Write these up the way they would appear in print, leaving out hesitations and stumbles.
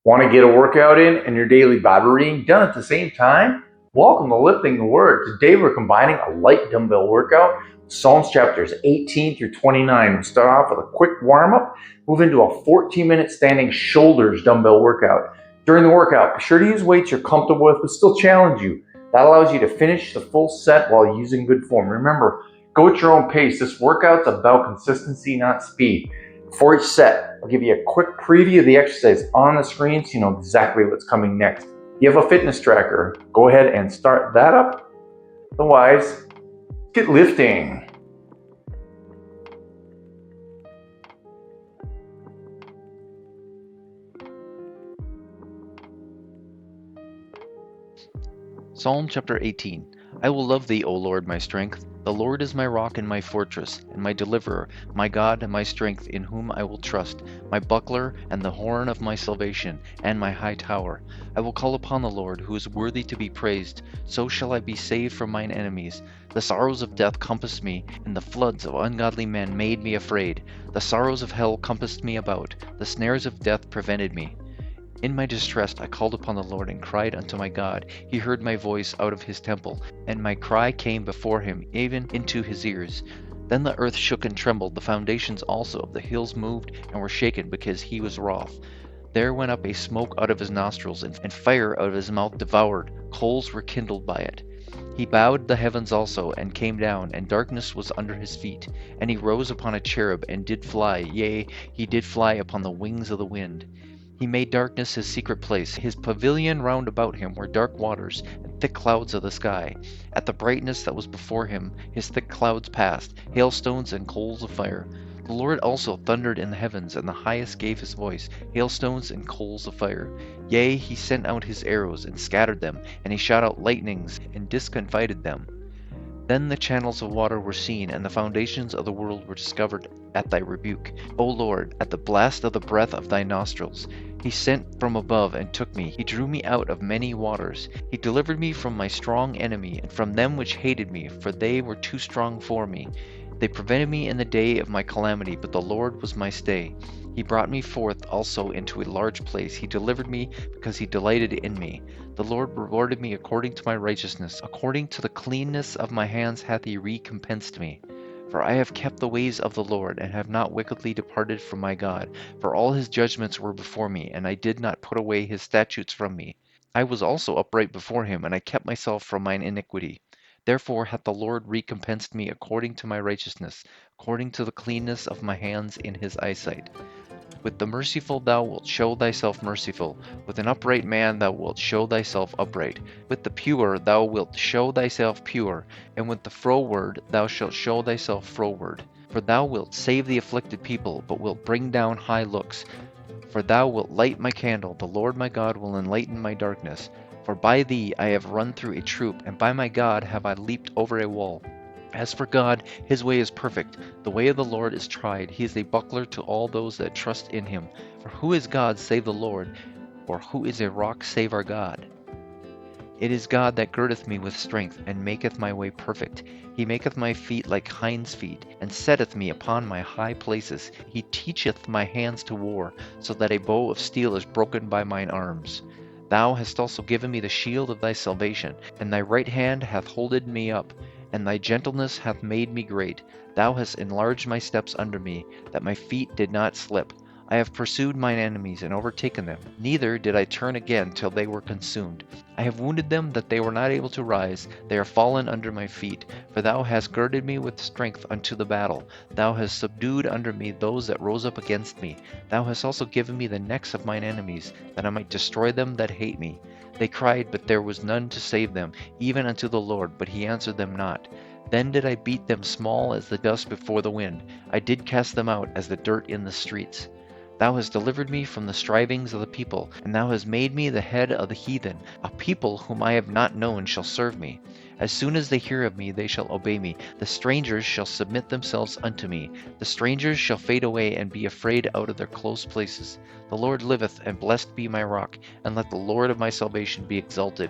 Want to get a workout in and your daily Bible reading done at the same time? Welcome to Lifting the Word. Today we're combining a light dumbbell workout, Psalms chapters 18 through 29. We'll start off with a quick warm-up, move into a 14-minute standing shoulders dumbbell workout. During the workout, be sure to use weights you're comfortable with but still challenge you. That allows you to finish the full set while using good form. Remember, go at your own pace. This workout's about consistency, not speed. For each set, I'll give you a quick preview of the exercise on the screen so you know exactly what's coming next. If you have a fitness tracker, go ahead and start that up. Otherwise, get lifting. Psalm chapter 18. I will love thee, O Lord, my strength. The Lord is my rock and my fortress, and my deliverer, my God and my strength, in whom I will trust, my buckler and the horn of my salvation, and my high tower. I will call upon the Lord, who is worthy to be praised. So shall I be saved from mine enemies. The sorrows of death compassed me, and the floods of ungodly men made me afraid. The sorrows of hell compassed me about. The snares of death prevented me. In my distress I called upon the Lord and cried unto my God. He heard my voice out of his temple, and my cry came before him, even into his ears. Then the earth shook and trembled, the foundations also of the hills moved and were shaken, because he was wroth. There went up a smoke out of his nostrils, and fire out of his mouth devoured. Coals were kindled by it. He bowed the heavens also, and came down, and darkness was under his feet. And he rose upon a cherub, and did fly, yea, he did fly upon the wings of the wind. He made darkness his secret place. His pavilion round about him were dark waters, and thick clouds of the sky. At the brightness that was before him, his thick clouds passed, hailstones and coals of fire. The Lord also thundered in the heavens, and the highest gave his voice, hailstones and coals of fire. Yea, he sent out his arrows, and scattered them, and he shot out lightnings, and discomfited them. Then the channels of water were seen, and the foundations of the world were discovered at thy rebuke. O Lord, at the blast of the breath of thy nostrils. He sent from above and took me. He drew me out of many waters. He delivered me from my strong enemy, and from them which hated me, for they were too strong for me. They prevented me in the day of my calamity, but the Lord was my stay. He brought me forth also into a large place. He delivered me because he delighted in me. The Lord rewarded me according to my righteousness. According to the cleanness of my hands hath he recompensed me. For I have kept the ways of the Lord, and have not wickedly departed from my God. For all his judgments were before me, and I did not put away his statutes from me. I was also upright before him, and I kept myself from mine iniquity. Therefore hath the Lord recompensed me according to my righteousness, according to the cleanness of my hands in his eyesight. With the merciful thou wilt show thyself merciful, with an upright man thou wilt show thyself upright. With the pure thou wilt show thyself pure, and with the froward thou shalt show thyself froward. For thou wilt save the afflicted people, but wilt bring down high looks. For thou wilt light my candle, the Lord my God will enlighten my darkness. For by thee I have run through a troop, and by my God have I leaped over a wall. As for God, his way is perfect. The way of the Lord is tried. He is a buckler to all those that trust in him. For who is God save the Lord? Or who is a rock save our God? It is God that girdeth me with strength, and maketh my way perfect. He maketh my feet like hinds' feet, and setteth me upon my high places. He teacheth my hands to war, so that a bow of steel is broken by mine arms. Thou hast also given me the shield of thy salvation, and thy right hand hath holded me up, and thy gentleness hath made me great. Thou hast enlarged my steps under me, that my feet did not slip. I have pursued mine enemies and overtaken them, neither did I turn again till they were consumed. I have wounded them that they were not able to rise, they are fallen under my feet. For thou hast girded me with strength unto the battle, thou hast subdued under me those that rose up against me. Thou hast also given me the necks of mine enemies, that I might destroy them that hate me. They cried, but there was none to save them, even unto the Lord, but he answered them not. Then did I beat them small as the dust before the wind, I did cast them out as the dirt in the streets. Thou hast delivered me from the strivings of the people, and thou hast made me the head of the heathen. A people whom I have not known shall serve me. As soon as they hear of me, they shall obey me. The strangers shall submit themselves unto me. The strangers shall fade away and be afraid out of their close places. The Lord liveth, and blessed be my rock, and let the Lord of my salvation be exalted.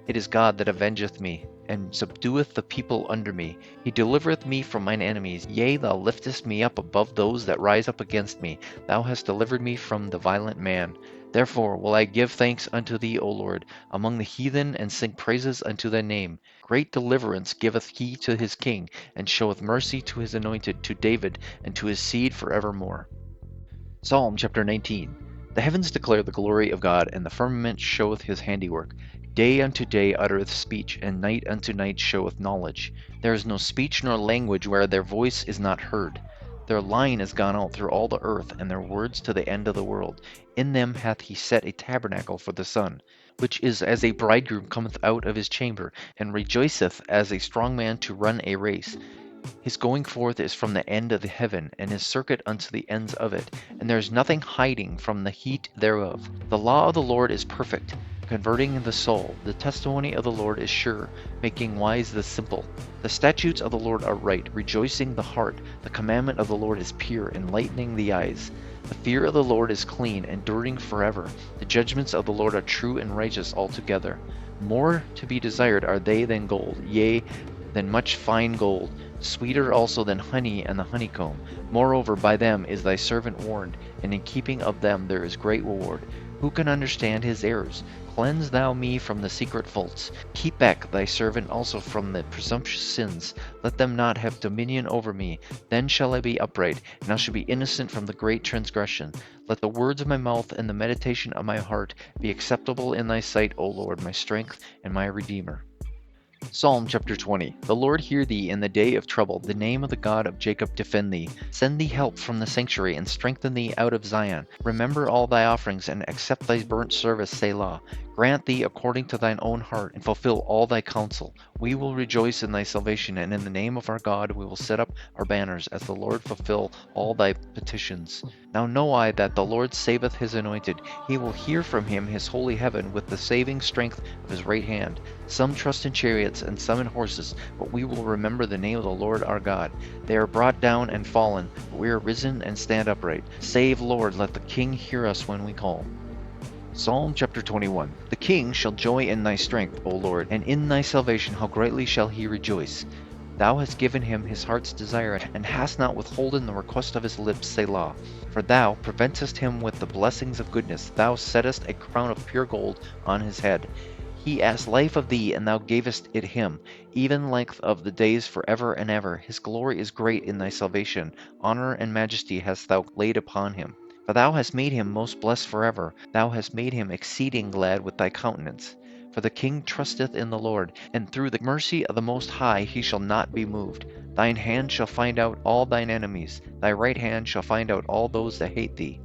It is God that avengeth me, and subdueth the people under me. He delivereth me from mine enemies. Yea, thou liftest me up above those that rise up against me. Thou hast delivered me from the violent man. Therefore will I give thanks unto thee, O Lord, among the heathen, and sing praises unto thy name. Great deliverance giveth he to his king, and showeth mercy to his anointed, to David, and to his seed forevermore. Psalm chapter 19. The heavens declare the glory of God, and the firmament showeth his handiwork. Day unto day uttereth speech, and night unto night showeth knowledge. There is no speech nor language where their voice is not heard. Their line is gone out through all the earth, and their words to the end of the world. In them hath he set a tabernacle for the sun, which is as a bridegroom cometh out of his chamber, and rejoiceth as a strong man to run a race. His going forth is from the end of the heaven, and his circuit unto the ends of it, and there is nothing hiding from the heat thereof. The law of the Lord is perfect, converting the soul. The testimony of the Lord is sure, making wise the simple. The statutes of the Lord are right, rejoicing the heart. The commandment of the Lord is pure, enlightening the eyes. The fear of the Lord is clean, enduring forever. The judgments of the Lord are true and righteous altogether. More to be desired are they than gold, yea, than much fine gold, sweeter also than honey and the honeycomb. Moreover, by them is thy servant warned, and in keeping of them there is great reward. Who can understand his errors? Cleanse thou me from the secret faults. Keep back thy servant also from the presumptuous sins. Let them not have dominion over me. Then shall I be upright, and I shall be innocent from the great transgression. Let the words of my mouth and the meditation of my heart be acceptable in thy sight, O Lord, my strength and my Redeemer. Psalm chapter 20. The Lord hear thee in the day of trouble. The name of the God of Jacob defend thee. Send thee help from the sanctuary, and strengthen thee out of Zion. Remember all thy offerings, and accept thy burnt service, Selah. Grant thee according to thine own heart, and fulfill all thy counsel. We will rejoice in thy salvation, and in the name of our God we will set up our banners, as the Lord fulfill all thy petitions. Now know I that the Lord saveth his anointed. He will hear from him his holy heaven with the saving strength of his right hand. Some trust in chariots, and some in horses, but we will remember the name of the Lord our God. They are brought down and fallen, but we are risen and stand upright. Save, Lord, let the King hear us when we call. Psalm chapter 21. The king shall joy in thy strength, O Lord, and in thy salvation how greatly shall he rejoice. Thou hast given him his heart's desire, and hast not withholden the request of his lips, Selah. For thou preventest him with the blessings of goodness. Thou settest a crown of pure gold on his head. He asked life of thee, and thou gavest it him, even length of the days forever and ever. His glory is great in thy salvation. Honor and majesty hast thou laid upon him. For thou hast made him most blessed forever. Thou hast made him exceeding glad with thy countenance. For the king trusteth in the Lord, and through the mercy of the Most High he shall not be moved. Thine hand shall find out all thine enemies. Thy right hand shall find out all those that hate thee.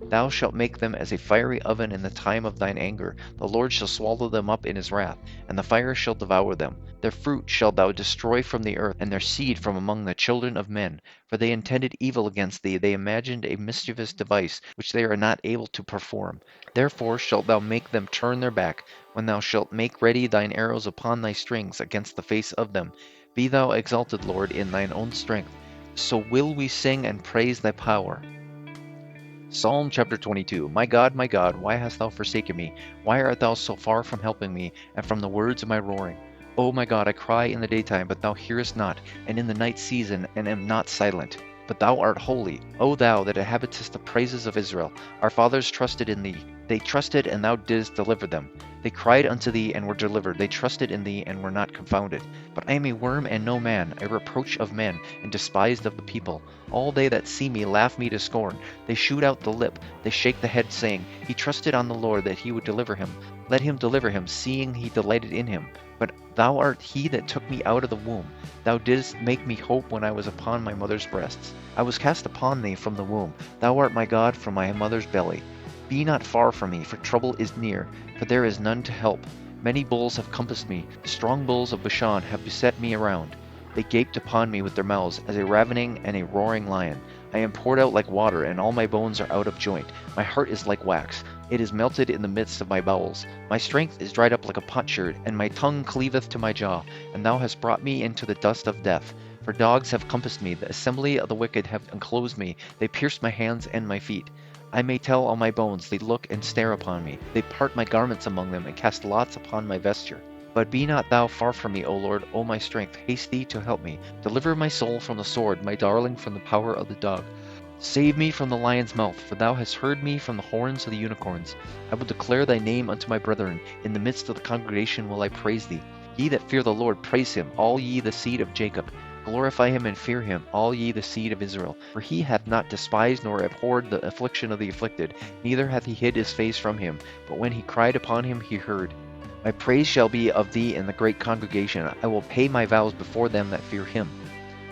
Thou shalt make them as a fiery oven in the time of thine anger. The Lord shall swallow them up in his wrath, and the fire shall devour them. Their fruit shalt thou destroy from the earth, and their seed from among the children of men. For they intended evil against thee, they imagined a mischievous device, which they are not able to perform. Therefore shalt thou make them turn their back, when thou shalt make ready thine arrows upon thy strings against the face of them. Be thou exalted, Lord, in thine own strength. So will we sing and praise thy power. Psalm chapter 22. My God, why hast thou forsaken me? Why art thou so far from helping me, and from the words of my roaring? O my God, I cry in the daytime, but thou hearest not, and in the night season, and am not silent. But thou art holy, O thou that inhabitest the praises of Israel. Our fathers trusted in thee. They trusted, and thou didst deliver them. They cried unto thee, and were delivered. They trusted in thee, and were not confounded. But I am a worm and no man, a reproach of men, and despised of the people. All they that see me laugh me to scorn. They shoot out the lip, they shake the head, saying, He trusted on the Lord that he would deliver him. Let him deliver him, seeing he delighted in him. But thou art he that took me out of the womb. Thou didst make me hope when I was upon my mother's breasts. I was cast upon thee from the womb. Thou art my God from my mother's belly. Be not far from me, for trouble is near, for there is none to help. Many bulls have compassed me. The strong bulls of Bashan have beset me around. They gaped upon me with their mouths, as a ravening and a roaring lion. I am poured out like water, and all my bones are out of joint. My heart is like wax. It is melted in the midst of my bowels. My strength is dried up like a potsherd, and my tongue cleaveth to my jaw. And thou hast brought me into the dust of death. For dogs have compassed me. The assembly of the wicked have enclosed me. They pierced my hands and my feet. I may tell all my bones, they look and stare upon me. They part my garments among them, and cast lots upon my vesture. But be not thou far from me, O Lord, O my strength, haste thee to help me. Deliver my soul from the sword, my darling from the power of the dog. Save me from the lion's mouth, for thou hast heard me from the horns of the unicorns. I will declare thy name unto my brethren. In the midst of the congregation will I praise thee. Ye that fear the Lord, praise him, all ye the seed of Jacob. Glorify him and fear him, all ye the seed of Israel. For he hath not despised nor abhorred the affliction of the afflicted, neither hath he hid his face from him. But when he cried upon him, he heard. My praise shall be of thee in the great congregation. I will pay my vows before them that fear him.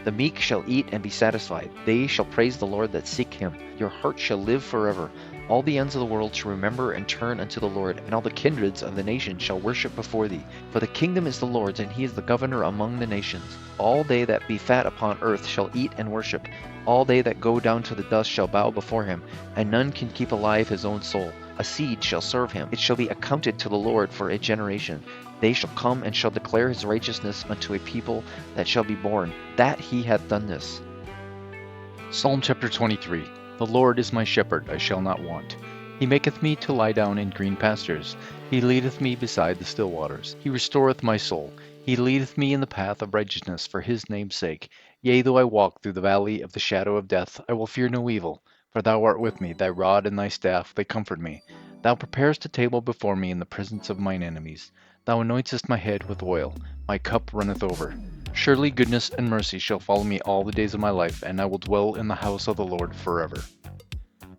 The meek shall eat and be satisfied. They shall praise the Lord that seek him. Your heart shall live forever. All the ends of the world shall remember and turn unto the Lord, and all the kindreds of the nations shall worship before thee. For the kingdom is the Lord's, and he is the governor among the nations. All they that be fat upon earth shall eat and worship. All they that go down to the dust shall bow before him, and none can keep alive his own soul. A seed shall serve him. It shall be accounted to the Lord for a generation. They shall come and shall declare his righteousness unto a people that shall be born, that he hath done this. Psalm chapter 23. The Lord is my shepherd, I shall not want. He maketh me to lie down in green pastures. He leadeth me beside the still waters. He restoreth my soul. He leadeth me in the path of righteousness for his name's sake. Yea, though I walk through the valley of the shadow of death, I will fear no evil. For thou art with me, thy rod and thy staff, they comfort me. Thou preparest a table before me in the presence of mine enemies. Thou anointest my head with oil. My cup runneth over. Surely goodness and mercy shall follow me all the days of my life, and I will dwell in the house of the Lord forever.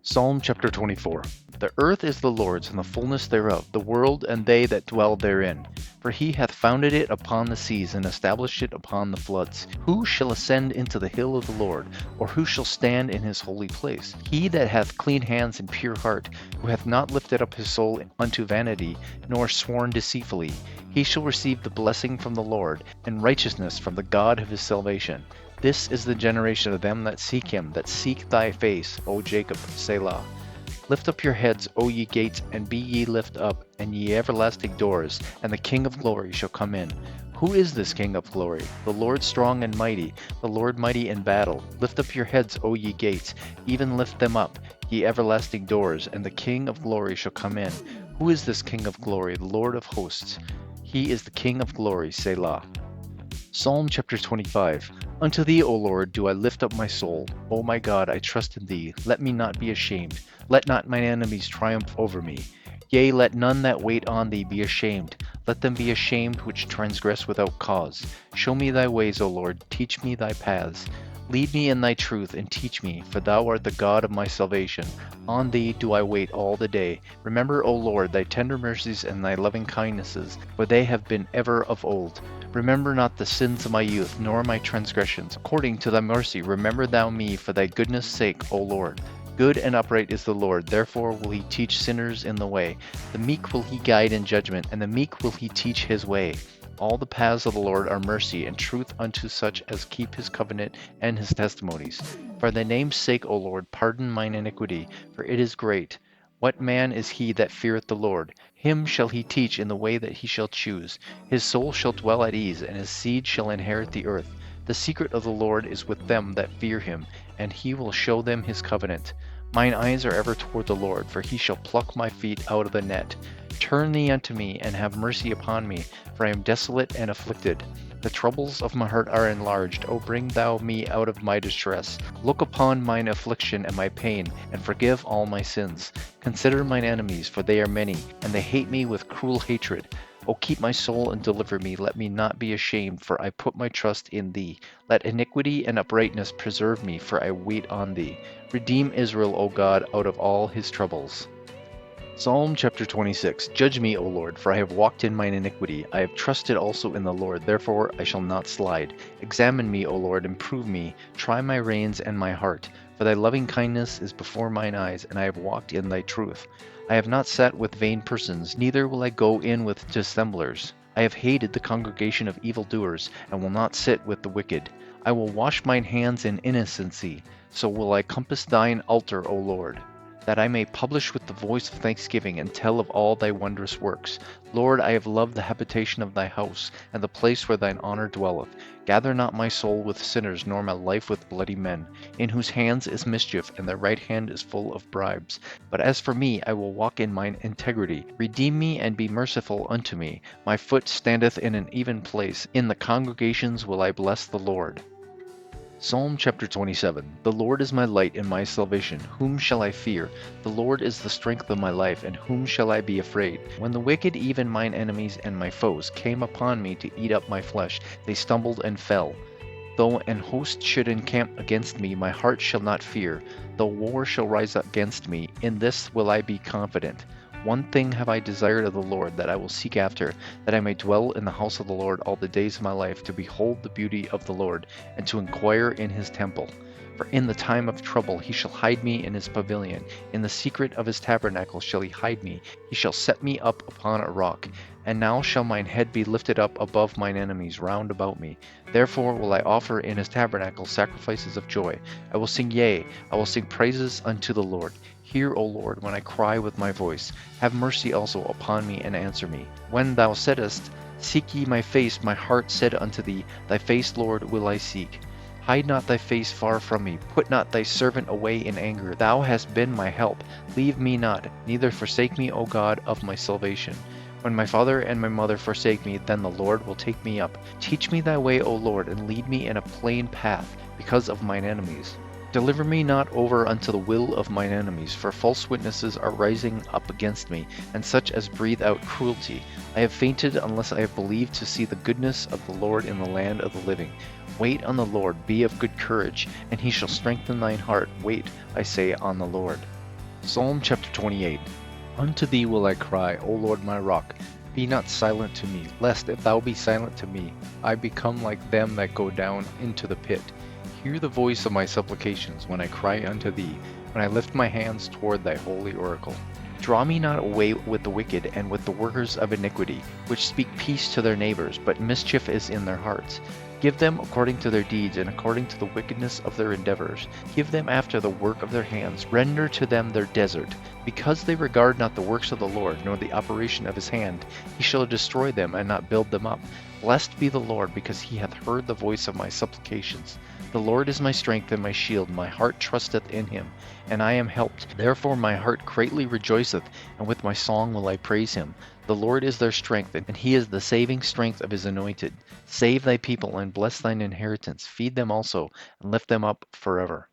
Psalm chapter 24. The earth is the Lord's, and the fullness thereof, the world and they that dwell therein. For he hath founded it upon the seas, and established it upon the floods. Who shall ascend into the hill of the Lord, or who shall stand in his holy place? He that hath clean hands and pure heart, who hath not lifted up his soul unto vanity, nor sworn deceitfully, he shall receive the blessing from the Lord, and righteousness from the God of his salvation. This is the generation of them that seek him, that seek thy face, O Jacob, Selah. Lift up your heads, O ye gates, and be ye lift up, and ye everlasting doors, and the King of glory shall come in. Who is this King of glory? The Lord strong and mighty, the Lord mighty in battle. Lift up your heads, O ye gates, even lift them up, ye everlasting doors, and the King of glory shall come in. Who is this King of glory? The Lord of hosts. He is the King of glory, Selah. Psalm chapter 25. Unto thee, O Lord, do I lift up my soul. O my God, I trust in thee. Let me not be ashamed. Let not mine enemies triumph over me. Yea, let none that wait on thee be ashamed. Let them be ashamed which transgress without cause. Show me thy ways, O Lord. Teach me thy paths. Lead me in thy truth, and teach me, for thou art the God of my salvation. On thee do I wait all the day. Remember, O Lord, thy tender mercies and thy loving kindnesses, for they have been ever of old. Remember not the sins of my youth, nor my transgressions. According to thy mercy, remember thou me for thy goodness' sake, O Lord. Good and upright is the Lord, therefore will he teach sinners in the way. The meek will he guide in judgment, and the meek will he teach his way. All the paths of the Lord are mercy and truth unto such as keep his covenant and his testimonies. For thy name's sake, O Lord, pardon mine iniquity, for it is great. What man is he that feareth the Lord? Him shall he teach in the way that he shall choose. His soul shall dwell at ease, and his seed shall inherit the earth. The secret of the Lord is with them that fear him, and he will show them his covenant. Mine eyes are ever toward the Lord, for he shall pluck my feet out of the net. Turn thee unto me, and have mercy upon me, for I am desolate and afflicted. The troubles of my heart are enlarged. O bring thou me out of my distress. Look upon mine affliction and my pain, and forgive all my sins. Consider mine enemies, for they are many, and they hate me with cruel hatred. O keep my soul and deliver me. Let me not be ashamed, for I put my trust in thee. Let iniquity and uprightness preserve me, for I wait on thee. Redeem Israel, O God, out of all his troubles. Psalm chapter 26. Judge me, O Lord, for I have walked in mine iniquity. I have trusted also in the Lord, therefore I shall not slide. Examine me, O Lord, and prove me. Try my reins and my heart. For thy loving kindness is before mine eyes, and I have walked in thy truth. I have not sat with vain persons, neither will I go in with dissemblers. I have hated the congregation of evildoers, and will not sit with the wicked. I will wash mine hands in innocency, so will I compass thine altar, O Lord, that I may publish with the voice of thanksgiving and tell of all thy wondrous works. Lord, I have loved the habitation of thy house, and the place where thine honor dwelleth. Gather not my soul with sinners, nor my life with bloody men, in whose hands is mischief, and their right hand is full of bribes. But as for me, I will walk in mine integrity. Redeem me and be merciful unto me. My foot standeth in an even place. In the congregations will I bless the Lord. Psalm chapter 27. The Lord is my light and my salvation. Whom shall I fear? The Lord is the strength of my life, and whom shall I be afraid? When the wicked, even mine enemies and my foes, came upon me to eat up my flesh, they stumbled and fell. Though an host should encamp against me, my heart shall not fear. Though war shall rise against me, in this will I be confident. One thing have I desired of the Lord, that I will seek after, that I may dwell in the house of the Lord all the days of my life, to behold the beauty of the Lord, and to inquire in his temple. For in the time of trouble he shall hide me in his pavilion. In the secret of his tabernacle shall he hide me. He shall set me up upon a rock. And now shall mine head be lifted up above mine enemies round about me. Therefore will I offer in his tabernacle sacrifices of joy. I will sing, yea, I will sing praises unto the Lord. Hear, O Lord, when I cry with my voice. Have mercy also upon me and answer me. When thou saidst, Seek ye my face, my heart said unto thee, Thy face, Lord, will I seek. Hide not thy face far from me. Put not thy servant away in anger. Thou hast been my help. Leave me not, neither forsake me, O God of my salvation. When my father and my mother forsake me, then the Lord will take me up. Teach me thy way, O Lord, and lead me in a plain path, because of mine enemies. Deliver me not over unto the will of mine enemies, for false witnesses are rising up against me, and such as breathe out cruelty. I have fainted unless I have believed to see the goodness of the Lord in the land of the living. Wait on the Lord, be of good courage, and he shall strengthen thine heart. Wait, I say, on the Lord. Psalm chapter 28. Unto thee will I cry, O Lord my rock. Be not silent to me, lest if thou be silent to me, I become like them that go down into the pit. Hear the voice of my supplications when I cry unto thee, when I lift my hands toward thy holy oracle. Draw me not away with the wicked and with the workers of iniquity, which speak peace to their neighbors, but mischief is in their hearts. Give them according to their deeds and according to the wickedness of their endeavors. Give them after the work of their hands. Render to them their desert. Because they regard not the works of the Lord, nor the operation of his hand, he shall destroy them and not build them up. Blessed be the Lord, because he hath heard the voice of my supplications. The Lord is my strength and my shield. My heart trusteth in him, and I am helped. Therefore my heart greatly rejoiceth, and with my song will I praise him. The Lord is their strength, and he is the saving strength of his anointed. Save thy people and bless thine inheritance. Feed them also, and lift them up forever.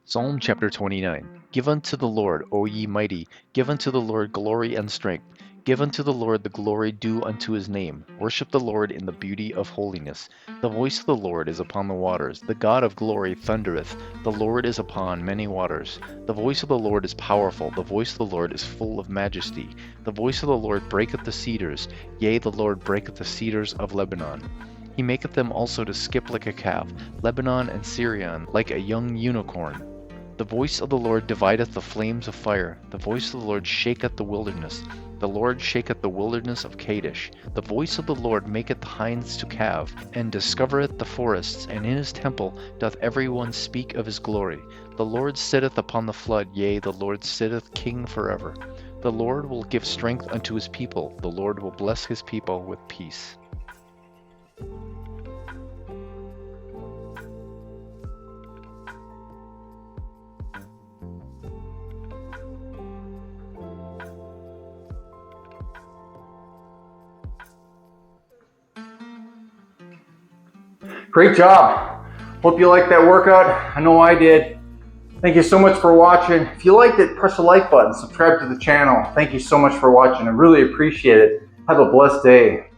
Psalm chapter 29. Give unto the Lord, O ye mighty, give unto the Lord glory and strength. Give unto the Lord the glory due unto his name. Worship the Lord in the beauty of holiness. The voice of the Lord is upon the waters. The God of glory thundereth. The Lord is upon many waters. The voice of the Lord is powerful. The voice of the Lord is full of majesty. The voice of the Lord breaketh the cedars. Yea, the Lord breaketh the cedars of Lebanon. He maketh them also to skip like a calf, Lebanon and Syrian like a young unicorn. The voice of the Lord divideth the flames of fire. The voice of the Lord shaketh the wilderness. The Lord shaketh the wilderness of Kadesh. The voice of the Lord maketh the hinds to calve, and discovereth the forests, and in his temple doth every one speak of his glory. The Lord sitteth upon the flood, yea, the Lord sitteth king forever. The Lord will give strength unto his people. The Lord will bless his people with peace. Great job. Hope you liked that workout. I know I did. Thank you so much for watching. If you liked it, press the like button, subscribe to the channel. Thank you so much for watching. I really appreciate it. Have a blessed day.